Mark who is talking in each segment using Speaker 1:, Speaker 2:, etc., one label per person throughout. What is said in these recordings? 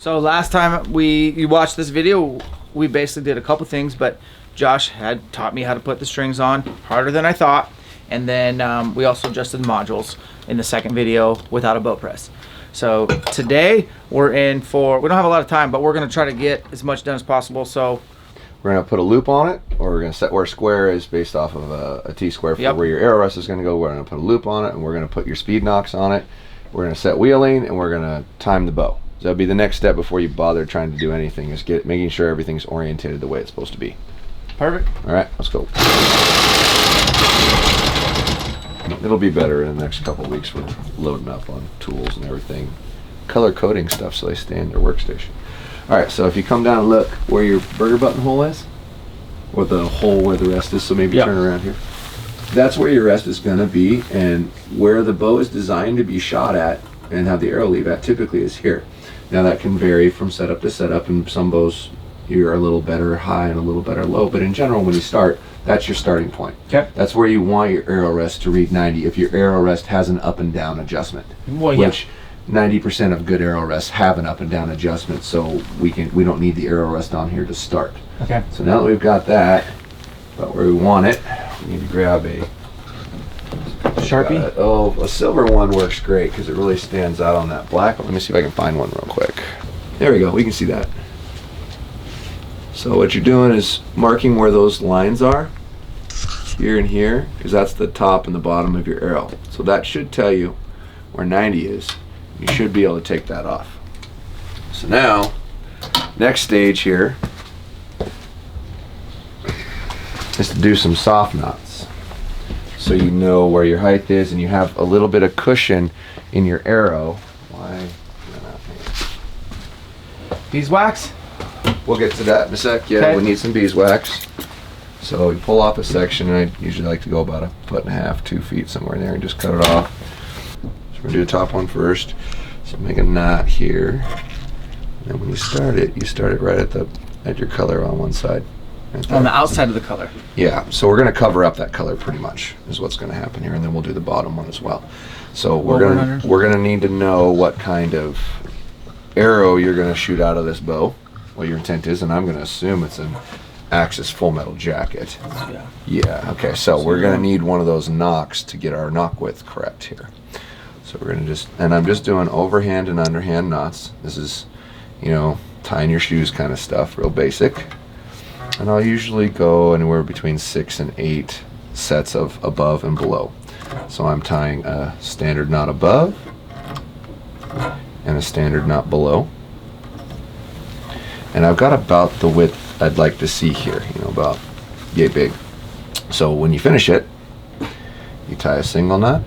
Speaker 1: So last time you watched this video, we basically did a couple things, but Josh had taught me how to put the strings on, harder than I thought. And then we also adjusted the modules in the second video without a boat press. So today we're in for, we don't have a lot of time, but we're gonna try to get as much done as possible. So
Speaker 2: we're gonna put a loop on it, or we're gonna set where square is based off of a T-square for where your arrow rest is gonna go. We're gonna put a loop on it, and we're gonna put your speed knocks on it. We're gonna set wheeling, and we're gonna time the bow. So that'd be the next step before you bother trying to do anything, is making sure everything's orientated the way it's supposed to be.
Speaker 1: Perfect.
Speaker 2: All right, let's go. It'll be better in the next couple of weeks. We're loading up on tools and everything, color coding stuff, so they stay in their workstation. All right, so if you come down and look where your burger button hole is, or the hole where the rest is, so maybe turn around here. That's where your rest is gonna be, and where the bow is designed to be shot at and have the arrow leave at typically is here. Now that can vary from setup to setup, and some bows you're a little better high and a little better low, but in general when you start, that's your starting point.
Speaker 1: Okay.
Speaker 2: That's where you want your arrow rest to read 90 if your arrow rest has an up and down adjustment.
Speaker 1: Well,
Speaker 2: which 90% of good arrow rests have an up and down adjustment, so we don't need the arrow rest on here to start.
Speaker 1: Okay.
Speaker 2: So now that we've got that about where we want it, we need to grab a
Speaker 1: Sharpie.
Speaker 2: A silver one works great because it really stands out on that black one. Let me see if I can find one real quick. There we go. We can see that. So what you're doing is marking where those lines are, here and here, because that's the top and the bottom of your arrow. So that should tell you where 90 is. You should be able to take that off. So now, next stage here is to do some soft knots. So you know where your height is and you have a little bit of cushion in your arrow. Why?
Speaker 1: Beeswax?
Speaker 2: We'll get to that in a sec. Yeah, we need some beeswax. So we pull off a section, and I usually like to go about 1.5 feet, 2 feet, somewhere in there, and just cut it off. So we're gonna do the top one first. So make a knot here. And then when you start it right at your color on one side. Right
Speaker 1: on the outside of the color.
Speaker 2: Yeah, so we're gonna cover up that color pretty much, is what's gonna happen here, and then we'll do the bottom one as well. So we're gonna need to know what kind of arrow you're gonna shoot out of this bow, what your intent is, and I'm gonna assume it's an Axis full metal jacket. Yeah, okay, so we're gonna need one of those knocks to get our knock width correct here. So we're gonna I'm just doing overhand and underhand knots. This is, tying your shoes kind of stuff, real basic. And I'll usually go anywhere between 6 and 8 sets of above and below. So I'm tying a standard knot above and a standard knot below. And I've got about the width I'd like to see here, about yay big. So when you finish it, you tie a single knot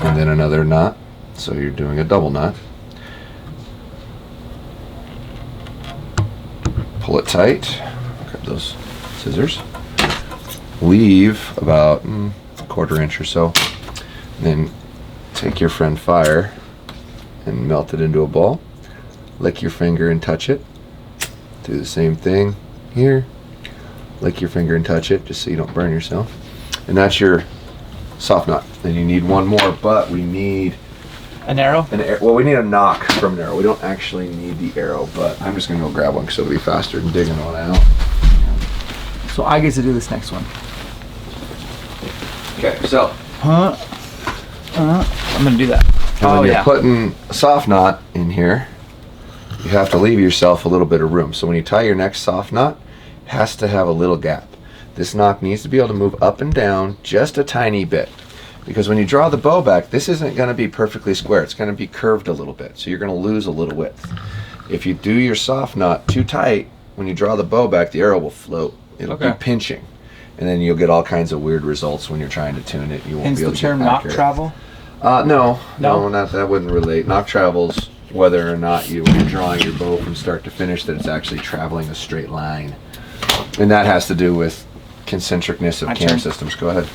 Speaker 2: and then another knot. So you're doing a double knot. Pull it tight, grab those scissors, leave about a 1/4 inch or so, then take your friend fire and melt it into a ball. Lick your finger and touch it. Do the same thing here. Lick your finger and touch it, just so you don't burn yourself. And that's your soft knot. And you need one more, but we need
Speaker 1: an arrow?
Speaker 2: Well, we need a knock from an arrow. We don't actually need the arrow, but I'm just gonna go grab one because it'll be faster than digging one out.
Speaker 1: So I get to do this next one.
Speaker 2: Okay, so
Speaker 1: I'm gonna do that.
Speaker 2: And when you're putting a soft knot in here, you have to leave yourself a little bit of room. So when you tie your next soft knot, it has to have a little gap. This knock needs to be able to move up and down just a tiny bit. Because when you draw the bow back, this isn't going to be perfectly square. It's going to be curved a little bit. So you're going to lose a little width. If you do your soft knot too tight, when you draw the bow back, the arrow will float. It'll be pinching. And then you'll get all kinds of weird results when you're trying to tune it. You won't be able to get accurate.
Speaker 1: Hence the term knock travel?
Speaker 2: No, that wouldn't relate. Knock travels whether or not when you're drawing your bow from start to finish, that it's actually traveling a straight line. And that has to do with concentricness of cam systems. Go ahead.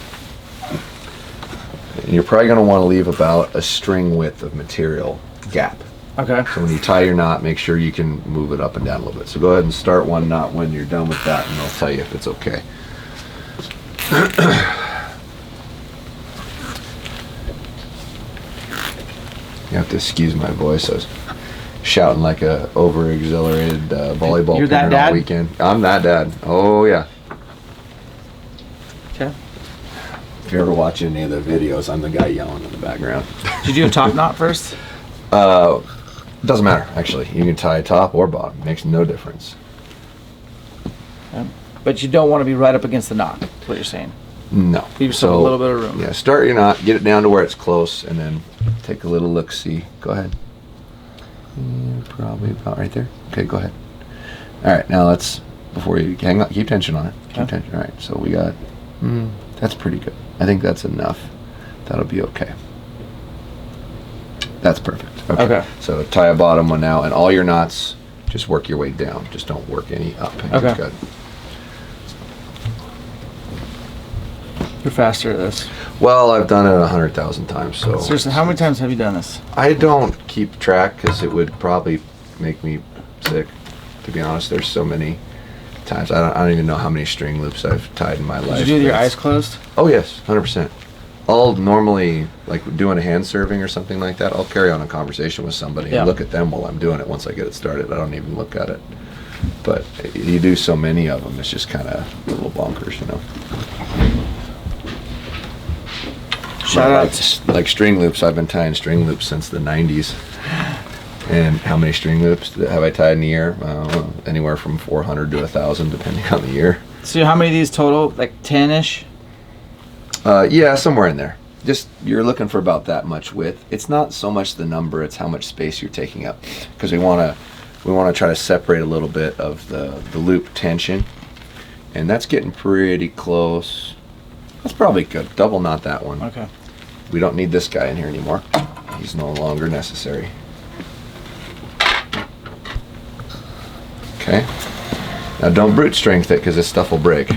Speaker 2: And you're probably going to want to leave about a string width of material gap.
Speaker 1: Okay.
Speaker 2: So when you tie your knot, make sure you can move it up and down a little bit. So go ahead and start one knot when you're done with that, and I'll tell you if it's okay. You have to excuse my voice. I was shouting like a over-exhilarated volleyball
Speaker 1: You're that
Speaker 2: parent all
Speaker 1: dad?
Speaker 2: weekend. I'm that dad. Oh yeah.
Speaker 1: Okay.
Speaker 2: If you ever watch any of the videos, I'm the guy yelling in the background.
Speaker 1: Did you do a top knot first?
Speaker 2: Doesn't matter actually. You can tie top or bottom. Makes no difference.
Speaker 1: But you don't want to be right up against the knot. That's what you're saying.
Speaker 2: No.
Speaker 1: Leave yourself a little bit of room.
Speaker 2: Yeah, start your knot, get it down to where it's close, and then take a little look-see. Go ahead. Probably about right there. Okay, go ahead. All right, now let's, before you hang on, keep tension on it. Keep tension. All right, so we got, that's pretty good. I think that's enough. That'll be okay. That's perfect.
Speaker 1: Okay.
Speaker 2: So tie a bottom one now, and all your knots, just work your way down. Just don't work any up.
Speaker 1: Okay.
Speaker 2: Good.
Speaker 1: You're faster at this.
Speaker 2: Well, I've done it 100,000 times, so.
Speaker 1: Seriously, how many times have you done this?
Speaker 2: I don't keep track because it would probably make me sick. To be honest, there's so many times. I don't even know how many string loops I've tied in my life.
Speaker 1: Did you do with your eyes closed?
Speaker 2: Oh yes, 100%. I'll normally, like doing a hand serving or something like that, I'll carry on a conversation with somebody and look at them while I'm doing it. Once I get it started, I don't even look at it. But you do so many of them, it's just kind of a little bonkers, you know.
Speaker 1: Shout out.
Speaker 2: Like string loops, I've been tying string loops since the 90s. And how many string loops have I tied in a year? Anywhere from 400 to 1,000, depending on the year.
Speaker 1: So how many of these total? Like 10-ish?
Speaker 2: Yeah, somewhere in there. Just, you're looking for about that much width. It's not so much the number, it's how much space you're taking up. Because we want to try to separate a little bit of the loop tension. And that's getting pretty close. That's probably good. Double knot that one.
Speaker 1: Okay.
Speaker 2: We don't need this guy in here anymore. He's no longer necessary. Okay. Now don't brute strength it because this stuff will break.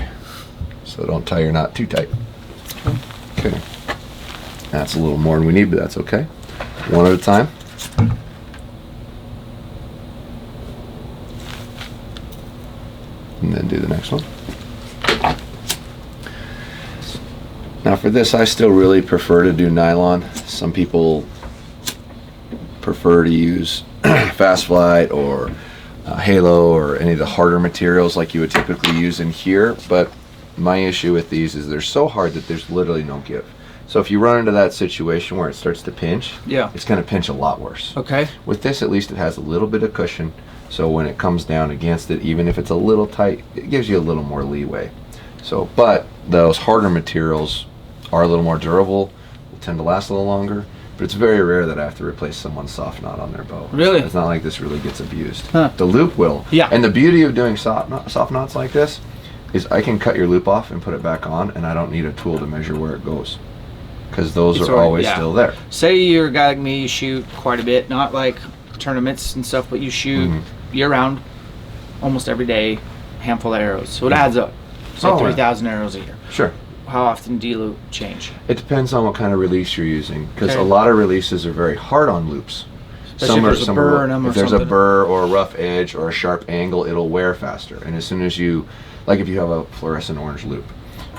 Speaker 2: So don't tie your knot too tight. Okay. That's a little more than we need, but that's okay. One at a time. And then do the next one. Now for this, I still really prefer to do nylon. Some people prefer to use Fast Flight or Halo or any of the harder materials like you would typically use in here, but my issue with these is they're so hard that there's literally no give. So if you run into that situation where it starts to pinch, it's going to pinch a lot worse.
Speaker 1: Okay.
Speaker 2: With this, at least it has a little bit of cushion, so when it comes down against it, even if it's a little tight, it gives you a little more leeway. So, but those harder materials are a little more durable, will tend to last a little longer, but it's very rare that I have to replace someone's soft knot on their bow.
Speaker 1: Really?
Speaker 2: It's not like this really gets abused.
Speaker 1: Huh.
Speaker 2: The loop will.
Speaker 1: Yeah.
Speaker 2: And the beauty of doing soft knots like this is I can cut your loop off and put it back on, and I don't need a tool to measure where it goes, because those are always still there.
Speaker 1: Say you're a guy like me, you shoot quite a bit, not like tournaments and stuff, but you shoot year-round, almost every day, handful of arrows. So it adds up. Say 3,000 arrows a year.
Speaker 2: Sure.
Speaker 1: How often do you loop change?
Speaker 2: It depends on what kind of release you're using, because a lot of releases are very hard on loops.
Speaker 1: Especially if there's a burr in them or
Speaker 2: if there's
Speaker 1: something.
Speaker 2: a burr or a rough edge or a sharp angle, it'll wear faster. And as soon as you, like if you have a fluorescent orange loop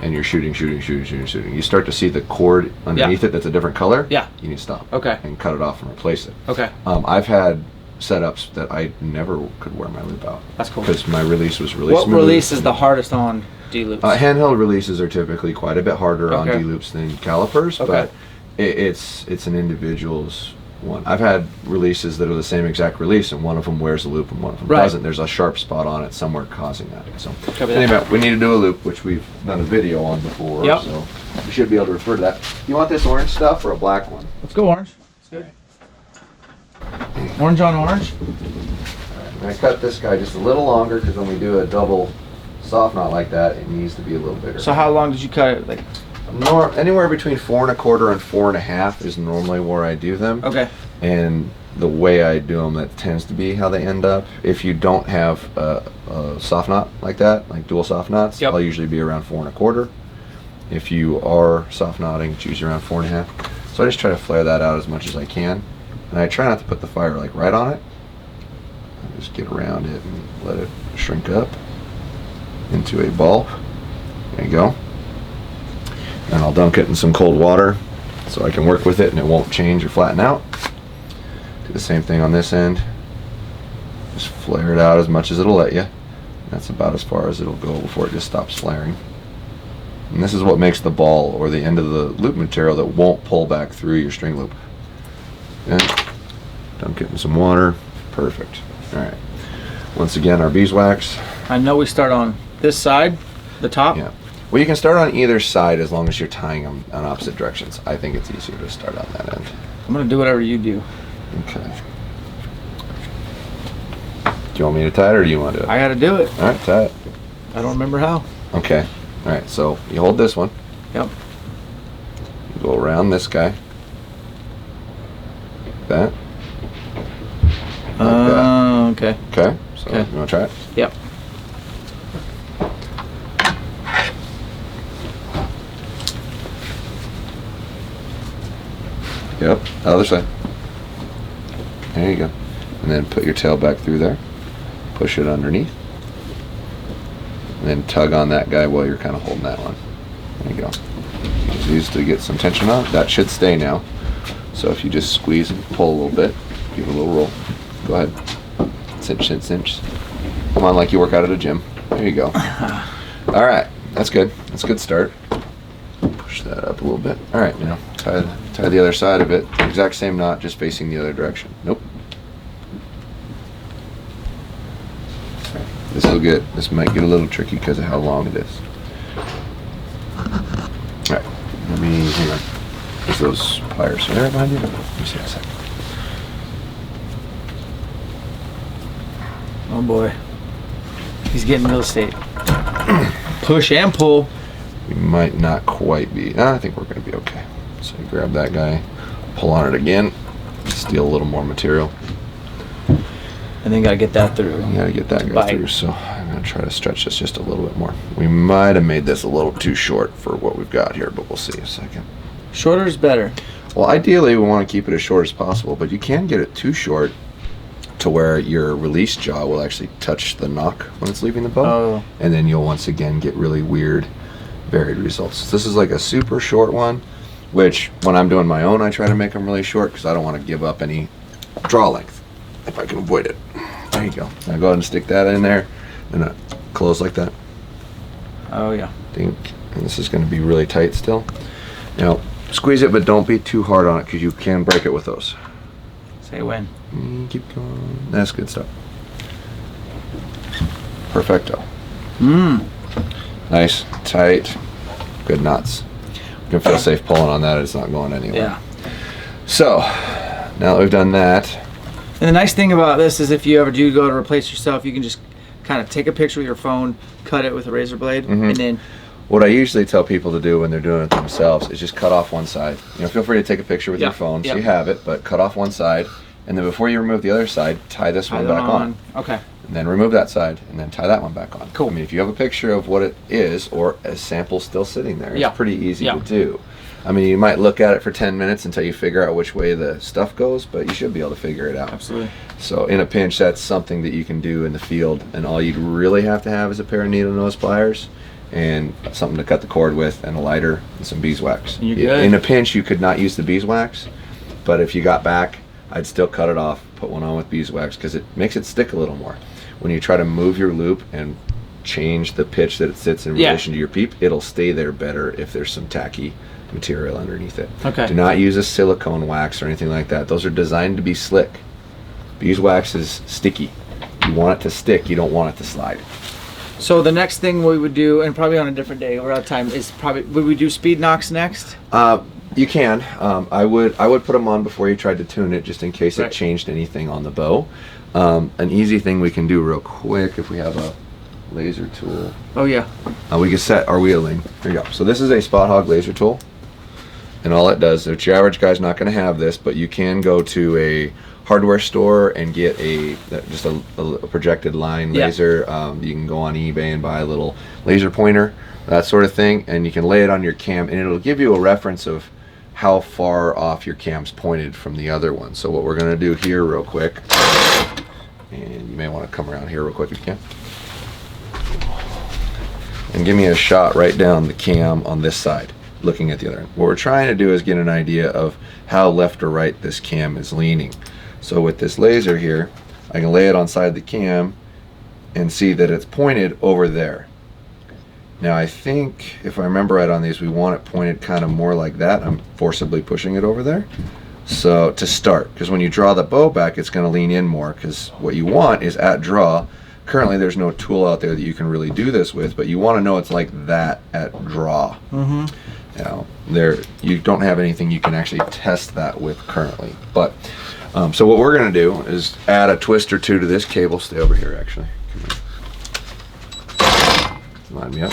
Speaker 2: and you're shooting, you start to see the cord underneath it that's a different color. You need to stop.
Speaker 1: Okay.
Speaker 2: And cut it off and replace it.
Speaker 1: Okay.
Speaker 2: I've had setups that I never could wear my loop out.
Speaker 1: That's cool.
Speaker 2: Because my release was really smooth.
Speaker 1: What release is the hardest on D-loops?
Speaker 2: Handheld releases are typically quite a bit harder on D-loops than calipers, but it's an individual's one. I've had releases that are the same exact release, and one of them wears a loop and one of them doesn't. There's a sharp spot on it somewhere causing that. So anyway, we need to do a loop, which we've done a video on before, so we should be able to refer to that. You want this orange stuff or a black one?
Speaker 1: Let's go orange. That's good. Orange on orange.
Speaker 2: I'm going to cut this guy just a little longer, because when we do a double soft knot like that, it needs to be a little bigger.
Speaker 1: So how long did you cut it? Like
Speaker 2: anywhere between 4 1/4 and 4 1/2 is normally where I do them.
Speaker 1: Okay.
Speaker 2: And the way I do them, that tends to be how they end up. If you don't have a soft knot like that, like dual soft knots, I'll usually be around 4 1/4. If you are soft knotting, it's usually around 4 1/2. So I just try to flare that out as much as I can, and I try not to put the fire like right on it. I just get around it and let it shrink up into a ball. There you go. And I'll dunk it in some cold water so I can work with it and it won't change or flatten out. Do the same thing on this end. flare it out as much as it'll let you. That's about as far as it'll go before it just stops flaring. And this is what makes the ball or the end of the loop material that won't pull back through your string loop. Okay. Dunk it in some water. Perfect. All right. Once again, our beeswax.
Speaker 1: I know we start on this side, the top.
Speaker 2: Yeah. Well, you can start on either side as long as you're tying them on opposite directions. I think it's easier to start on that end.
Speaker 1: I'm gonna do whatever you do.
Speaker 2: Okay. Do you want me to tie it or do you want to do it?
Speaker 1: I gotta do it.
Speaker 2: All right, tie it.
Speaker 1: I don't remember how.
Speaker 2: Okay. All right, so you hold this one.
Speaker 1: Yep.
Speaker 2: You go around this guy. Like that. Like that.
Speaker 1: Okay.
Speaker 2: Okay, so
Speaker 1: Okay.
Speaker 2: you want to try it?
Speaker 1: Yep.
Speaker 2: Yep, other side. There you go. And then put your tail back through there. Push it underneath. And then tug on that guy while you're kind of holding that one. There you go. Use these to get some tension on. That should stay now. So if you just squeeze and pull a little bit, give it a little roll. Go ahead. Cinch, cinch, cinch. Come on, like you work out at a gym. There you go. All right, that's good. That's a good start. Push that up a little bit. All right, now tie the other side of it. Exact same knot, just facing the other direction. Nope. This might get a little tricky because of how long it is. All right, hang on. There's those pliers. Are they right behind you? Let me see in a second.
Speaker 1: Oh boy. He's getting real estate. Push and pull.
Speaker 2: We might not quite be. I think we're going to be okay. So you grab that guy, pull on it again, steal a little more material.
Speaker 1: And then gotta get that through.
Speaker 2: You gotta get that guy through, so I'm gonna try to stretch this just a little bit more. We might have made this a little too short for what we've got here, but we'll see in a second.
Speaker 1: Shorter is better.
Speaker 2: Well, ideally we want to keep it as short as possible, but you can get it too short to where your release jaw will actually touch the knock when it's leaving the bow.
Speaker 1: Oh.
Speaker 2: And then you'll once again get really weird, varied results. This is like a super short one, which when I'm doing my own, I try to make them really short because I don't want to give up any draw length if I can avoid it. There you go. Now go ahead and stick that in there and close like that.
Speaker 1: Oh yeah.
Speaker 2: Dink. And this is going to be really tight still. Now squeeze it, but don't be too hard on it because you can break it with those.
Speaker 1: Say when.
Speaker 2: Keep going. That's good stuff. Perfecto. Nice, tight, good knots. You can feel safe pulling on that. It's not going anywhere.
Speaker 1: Yeah.
Speaker 2: So now that we've done that.
Speaker 1: And the nice thing about this is if you ever do go to replace yourself, you can just kind of take a picture with your phone, cut it with a razor blade, and then...
Speaker 2: What I usually tell people to do when they're doing it themselves is just cut off one side. You know, feel free to take a picture with your phone so you have it, but cut off one side, and then before you remove the other side, tie this one back on.
Speaker 1: Okay.
Speaker 2: And then remove that side, and then tie that one back on.
Speaker 1: Cool.
Speaker 2: I mean, if you have a picture of what it is, or a sample still sitting there, it's pretty easy to do. I mean, you might look at it for 10 minutes until you figure out which way the stuff goes, but you should be able to figure it out.
Speaker 1: Absolutely.
Speaker 2: So in a pinch, that's something that you can do in the field, and all you'd really have to have is a pair of needle nose pliers and something to cut the cord with, and a lighter and some beeswax.
Speaker 1: You're good.
Speaker 2: In a pinch, you could not use the beeswax, but if you got back, I'd still cut it off, put one on with beeswax, because it makes it stick a little more. When you try to move your loop and change the pitch that it sits in relation to your peep, it'll stay there better if there's some tacky material underneath it.
Speaker 1: Okay.
Speaker 2: Do not use a silicone wax or anything like that. Those are designed to be slick. Beeswax is sticky. You want it to stick, you don't want it to slide.
Speaker 1: So the next thing we would do, and probably on a different day, we're out of time, is probably, would we do speed knocks next?
Speaker 2: You can. I would put them on before you tried to tune it, just in case it changed anything on the bow. An easy thing we can do real quick, if we have a laser tool.
Speaker 1: Oh yeah.
Speaker 2: We can set our wheeling. There you go. So this is a Spot Hog laser tool, and all it does, your average guy's not going to have this, but you can go to a hardware store and get just a projected line laser. You can go on eBay and buy a little laser pointer, that sort of thing, and you can lay it on your cam, and it'll give you a reference of how far off your cam's pointed from the other one. So what we're going to do here real quick, and you may want to come around here real quick if you can, and give me a shot right down the cam on this side, looking at the other end. What we're trying to do is get an idea of how left or right this cam is leaning. So with this laser here, I can lay it on side of the cam and see that it's pointed over there. Now I think, if I remember right on these, we want it pointed kind of more like that. I'm forcibly pushing it over there. So to start, because when you draw the bow back, it's going to lean in more, because what you want is at draw. Currently there's no tool out there that you can really do this with, but you want to know it's like that at draw. Now, you don't have anything you can actually test that with currently. But so what we're going to do is add a twist or two to this cable. Stay over here, actually. Line me up.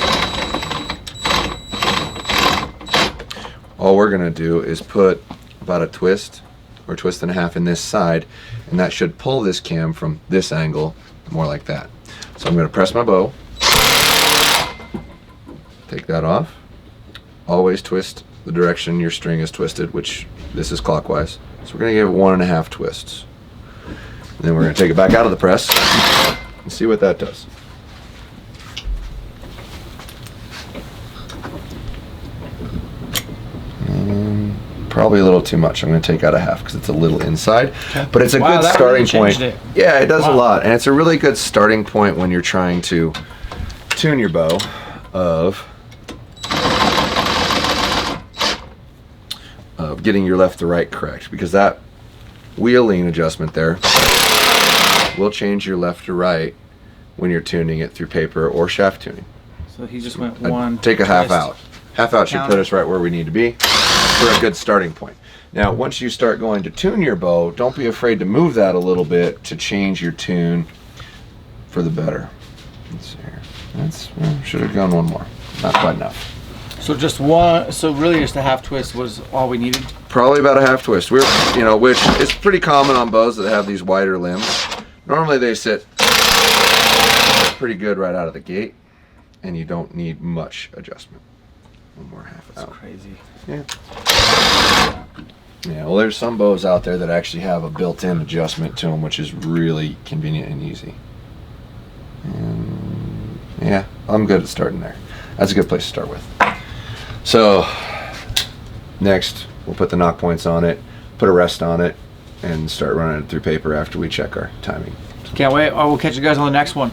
Speaker 2: All we're going to do is put about a twist or twist and a half in this side, and that should pull this cam from this angle more like that. So I'm going to press my bow, take that off, always twist the direction your string is twisted, which this is clockwise. So we're going to give it 1.5 twists. And then we're going to take it back out of the press and see what that does. Probably a little too much. I'm going to take out a half because it's a little inside, but it's a good starting point. Yeah, it does a lot, and it's a really good starting point when you're trying to tune your bow of getting your left to right correct, because that wheel lean adjustment there will change your left to right when you're tuning it through paper or shaft tuning.
Speaker 1: So he just went one.
Speaker 2: Take a half out. Half out should put us right where we need to be for a good starting point. Now, once you start going to tune your bow, don't be afraid to move that a little bit to change your tune for the better. Let's see here. Should have gone one more. Not quite enough.
Speaker 1: So just one. So really, just a half twist was all we needed.
Speaker 2: Probably about a half twist. Which is pretty common on bows that have these wider limbs. Normally, they sit pretty good right out of the gate, and you don't need much adjustment. One more half out.
Speaker 1: That's crazy.
Speaker 2: Yeah. Yeah, well, there's some bows out there that actually have a built-in adjustment to them, which is really convenient and easy. And yeah, I'm good at starting there. That's a good place to start with. So next, we'll put the knock points on it, put a rest on it, and start running it through paper after we check our timing.
Speaker 1: Can't wait. Oh, we'll catch you guys on the next one.